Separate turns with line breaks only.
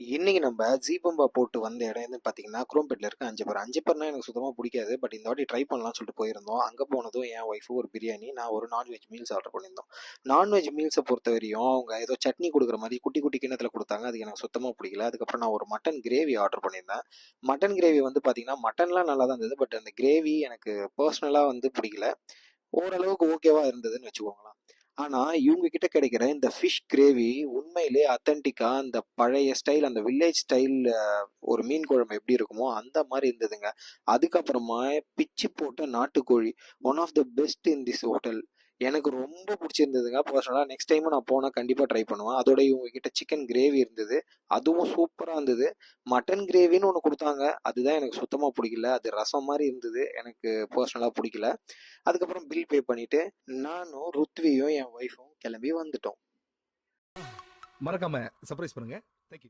இன்னைக்கு நம்ம ஜீபம்பா போட்டு வந்த இடம் எதுன்னு பார்த்தீங்கன்னா, குரோம்பேட்ல இருக்க அஞ்சப்பர். அஞ்சப்பர்னா எனக்கு சுத்தமா புடிக்காது. பட் இந்த வாட்டி ட்ரை பண்ணலாம்னு சொல்லிட்டு போயிருந்தோம். அங்க போனதும் என் ஒய்ஃபு ஒரு பிரியாணி, நான் ஒரு நான்வெஜ் மீல்ஸ் ஆர்டர் பண்ணியிருந்தோம். நான்வெஜ் மீல்ஸ பொறுத்தவரையும் அவங்க ஏதோ சட்னி குடுக்குற மாரி குட்டி குட்டி கிண்ணத்துல குடுத்தாங்க. அது எனக்கு சுத்தமா புடிக்கல. அதுக்கப்புறம் நான் ஒரு மட்டன் கிரேவி ஆர்டர் பண்ணியிருந்தேன். மட்டன் கிரேவி வந்து பார்த்தீங்கன்னா, மட்டன்லாம் நல்லா தான் இருந்தது. பட் அந்த கிரேவி எனக்கு பெர்சனலா வந்து புடிக்கல. ஓரளவுக்கு ஓகேவா இருந்ததுன்னு வச்சுக்கோங்களேன். ஆனா, இவங்க கிட்ட கிடைக்கிற இந்த ஃபிஷ் கிரேவி உண்மையிலே அத்தென்டிக்கா அந்த பழைய ஸ்டைல், அந்த வில்லேஜ் ஸ்டைல் ஒரு மீன் குழம்பு எப்படி இருக்குமோ அந்த மாரி இருந்ததுங்க. அதுக்கப்புறமா பிச்சு போட்ட நாட்டுக்கோழி. One of the best in this hotel. எனக்கு ரொம்ப பிடிச்சிருந்ததுங்க. பர்சனலா நெக்ஸ்ட் டைமும் நான் போனா கண்டிப்பா ட்ரை பண்ணுவேன். அதோட இவங்க கிட்ட சிக்கன் கிரேவி இருந்தது. அதுவும் சூப்பரா இருந்தது. மட்டன் கிரேவின்னு ஒண்ணு குடுத்தாங்க. அதுதான் எனக்கு சுத்தமா புடிக்கல. அது ரசம் மாரி இருந்தது. எனக்கு பர்சனலா புடிக்கல. அதுக்கப்புறம் பில் பே பண்ணிட்டு நானும் ருத்வியும் என் ஒய்ஃபும் கிளம்பி வந்துட்டோம்.
மறக்காம சர்ப்ரைஸ் பண்ணுங்க. தேங்க்யூ.